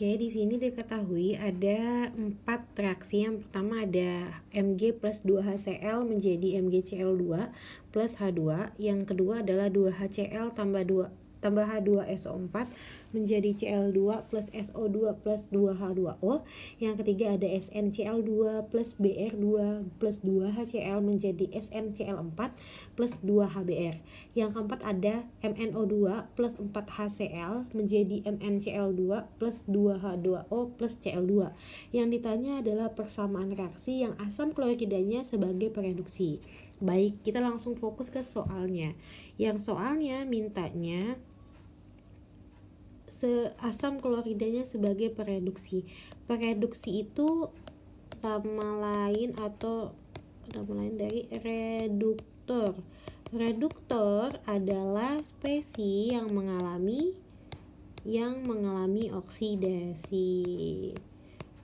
Oke, di sini diketahui ada 4 reaksi. Yang pertama ada Mg plus 2HCl menjadi MgCl2 plus H2. Yang kedua adalah 2HCl tambah H2SO4 menjadi Cl2 plus SO2 plus 2H2O. Yang ketiga ada SnCl2 plus Br2 plus 2HCl menjadi SnCl4 plus 2HBr. Yang keempat ada MnO2 plus 4HCl menjadi MnCl2 plus 2H2O plus Cl2. Yang ditanya adalah persamaan reaksi yang asam kloridanya sebagai pereduksi. Baik, kita langsung fokus ke soalnya. Yang soalnya mintanya asam kloridanya sebagai pereduksi. Pereduksi itu nama lain dari reduktor. Reduktor adalah spesies yang mengalami oksidasi.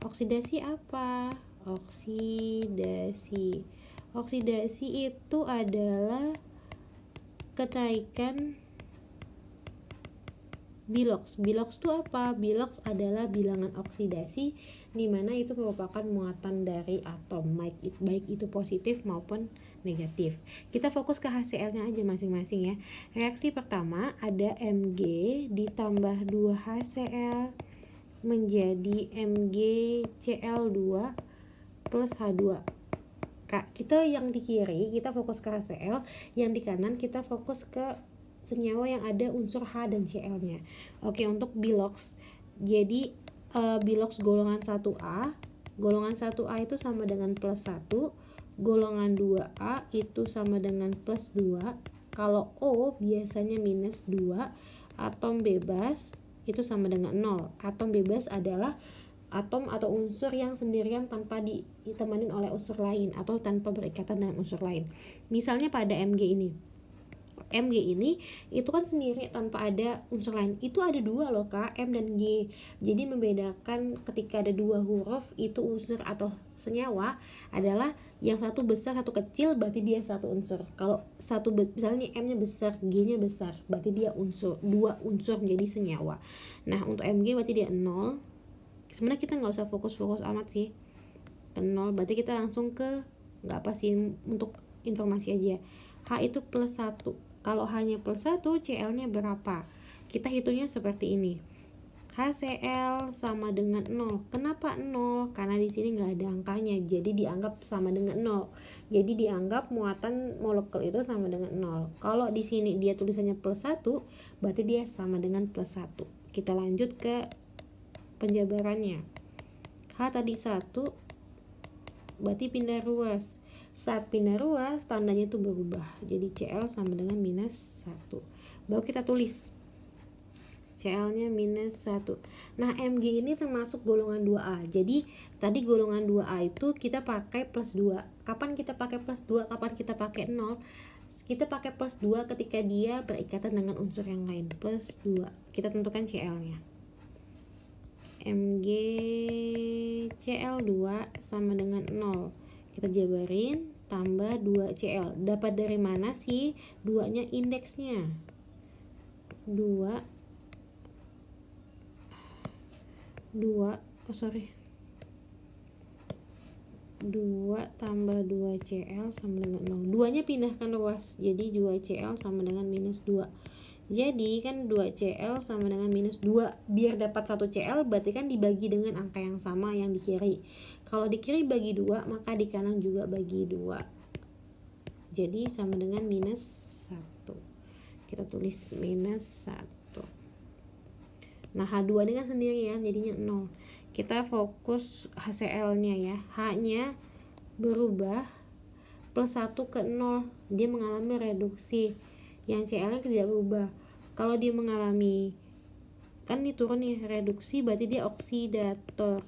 Oksidasi apa? Oksidasi itu adalah kenaikan biloks. Biloks itu apa? Biloks adalah bilangan oksidasi di mana itu merupakan muatan dari atom, baik itu positif maupun negatif. Kita fokus ke HCl-nya aja masing-masing ya. Reaksi pertama ada Mg ditambah 2HCl menjadi MgCl2 plus H2. Kita yang di kiri kita fokus ke HCl, yang di kanan kita fokus ke senyawa yang ada unsur H dan Cl-nya. Oke, untuk biloks. Jadi biloks golongan 1A. Golongan 1A itu sama dengan plus 1. Golongan 2A itu sama dengan plus 2. Kalau O biasanya minus 2. Atom bebas itu sama dengan 0. Atom bebas adalah atom atau unsur yang sendirian tanpa ditemenin oleh unsur lain atau tanpa berikatan dengan unsur lain. Misalnya pada Mg ini itu kan sendiri tanpa ada unsur lain. Itu ada dua loh Kak, M dan G. Jadi membedakan ketika ada dua huruf itu unsur atau senyawa adalah yang satu besar satu kecil berarti dia satu unsur. Kalau misalnya M-nya besar, G-nya besar, berarti dia dua unsur menjadi senyawa. Nah, untuk Mg berarti dia 0. Sebenarnya kita nggak usah fokus-fokus amat sih. Ke 0 berarti kita langsung ke nggak apa sih, untuk informasi aja. H itu plus 1. Kalau hanya plus 1, Cl-nya berapa? Kita hitungnya seperti ini. HCl sama dengan 0. Kenapa 0? Karena di sini nggak ada angkanya, jadi dianggap sama dengan 0. Jadi dianggap muatan molekul itu sama dengan 0. Kalau di sini dia tulisannya plus 1, berarti dia sama dengan plus 1. Kita lanjut ke penjabarannya. H tadi 1, berarti pindah ruas. Saat pindah ruas tandanya itu berubah, jadi Cl sama dengan minus 1. Baru kita tulis Cl nya minus 1. Nah, Mg ini termasuk golongan 2A. Jadi tadi golongan 2A itu kita pakai plus 2. Kapan kita pakai plus 2? Kapan kita pakai 0? Kita pakai plus 2 ketika dia berikatan dengan unsur yang lain. Plus 2. Kita tentukan Cl nya. MgCl2 sama dengan 0. Kita jabarin, tambah 2Cl. Dapat dari mana sih? 2-nya indeksnya. 2 tambah 2Cl sama dengan 0. 2-nya pindahkan ruas, jadi 2Cl sama dengan minus 2. Jadi kan 2Cl sama dengan minus 2. Biar dapat 1Cl berarti kan dibagi dengan angka yang sama yang di kiri. Kalau di kiri bagi 2, maka di kanan juga bagi 2. Jadi sama dengan minus 1. Kita tulis minus 1. Nah, H2 ini kan sendirian jadinya 0. Kita fokus HCl-nya ya. H-nya berubah plus 1 ke 0. Dia mengalami reduksi. Yang Cl-nya tidak berubah. Kalau dia mengalami, kan ini turun nih, reduksi berarti dia oksidator.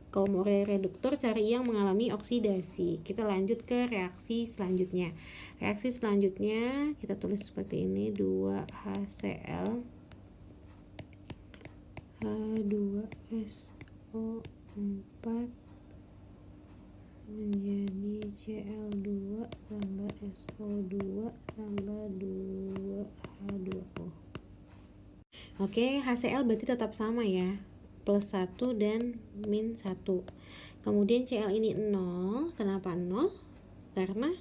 Kalau mau reduktor cari yang mengalami oksidasi. Kita lanjut ke reaksi selanjutnya. Reaksi selanjutnya kita tulis seperti ini, 2HCl H2SO4 menjadi Cl2 tambah SO2 tambah 2H2O. Oke, HCl berarti tetap sama ya, plus 1 dan min 1. Kemudian Cl ini 0, kenapa 0? Karena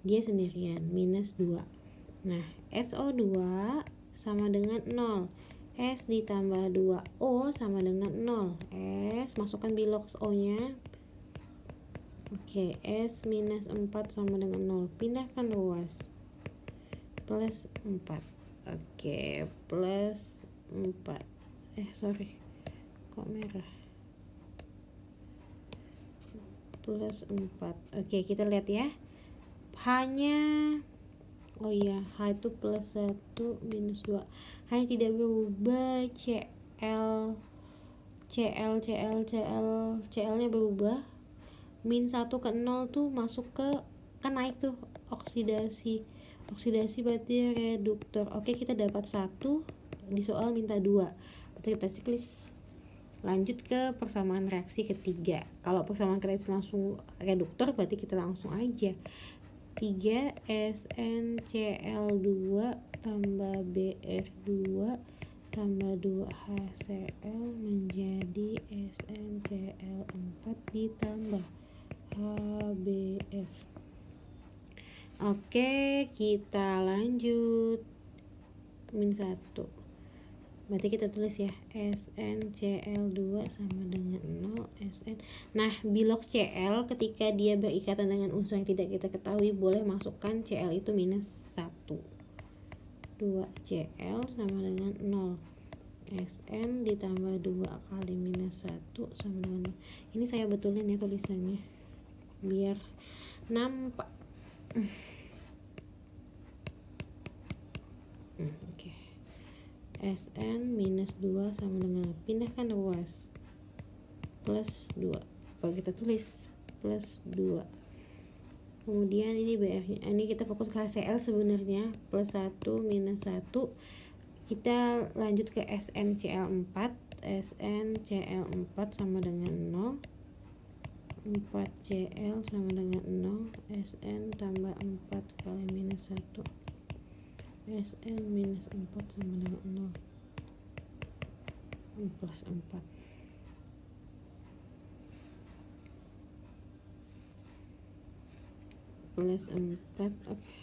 dia sendirian, minus 2. Nah, SO2 sama dengan 0, S ditambah 2O sama dengan 0. S, masukkan bilox O nya. Oke, S minus 4 sama dengan 0, pindahkan ruas, plus 4. Oke, plus 4. Sorry, kok merah, plus 4. Oke, kita lihat ya, hanya oh iya, H itu plus 1 minus 2, hanya tidak berubah CL nya berubah, min 1 ke 0 tuh masuk ke, kan naik tuh oksidasi berarti reduktor. Oke, kita dapat 1, di soal minta 2, berarti kita siklis. Lanjut ke persamaan reaksi ketiga. Kalau persamaan reaksi langsung reduktor berarti kita langsung aja 3 SnCl2 tambah Br2 tambah 2 HCl menjadi SnCl4 ditambah HBr. Oke, kita lanjut min 1. Berarti kita tulis ya, SnCl2 sama dengan 0 Sn. Nah, bilox Cl ketika dia berikatan dengan unsur yang tidak kita ketahui, boleh masukkan Cl itu minus 1. 2 Cl sama dengan 0 Sn ditambah 2 kali minus 1 sama dengan 0. Ini saya betulin ya tulisannya biar nampak. Oke. Sn minus 2 sama dengan, pindahkan ruas, plus 2. Kalau kita tulis plus 2. Kemudian ini BR nya, ini kita fokus ke HCl sebenarnya, plus 1 minus 1. Kita lanjut ke SnCl4. SnCl4 sama dengan 0, 4Cl sama dengan 0, Sn tambah 4 kali minus 1, Sn minus 4 sama dengan 0, plus 4. Plus 4, oke.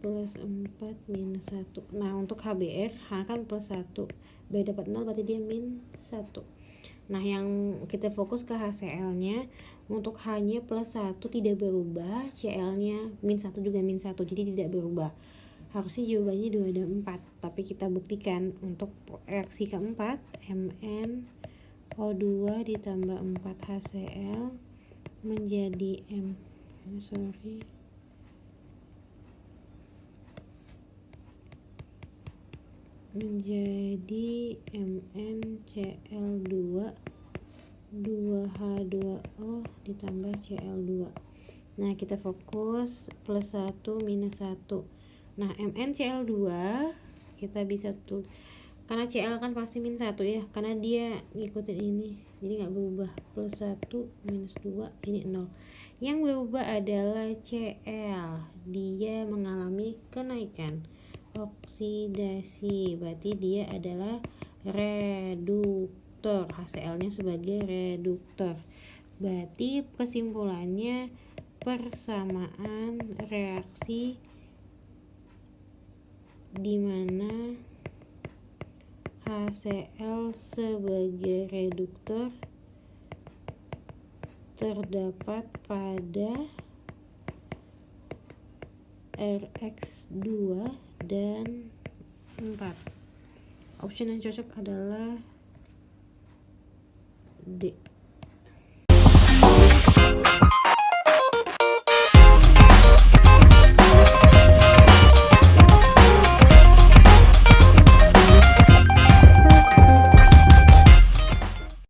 Plus 4 minus 1. Nah, untuk HBr, H kan plus 1, B dapat 0 berarti dia min 1. Nah, yang kita fokus ke HCl nya, untuk H nya plus 1 tidak berubah, Cl nya min 1 juga min 1, jadi tidak berubah. Harusnya jawabannya 2 dan 4, tapi kita buktikan untuk reaksi keempat, MnO2 ditambah 4 HCl menjadi menjadi MnCl2 2H2O ditambah Cl2. Nah, kita fokus plus 1 minus 1. Nah, MnCl2 kita bisa tuh, karena Cl kan pasti min 1 ya, karena dia ngikutin ini, jadi nggak berubah. Plus 1 minus 2, ini 0. Yang berubah adalah Cl, dia mengalami kenaikan oksidasi, berarti dia adalah reduktor. HCl nya sebagai reduktor. Berarti kesimpulannya, persamaan reaksi di mana HCl sebagai reduktor terdapat pada RX2 dan 4. Option yang cocok adalah D.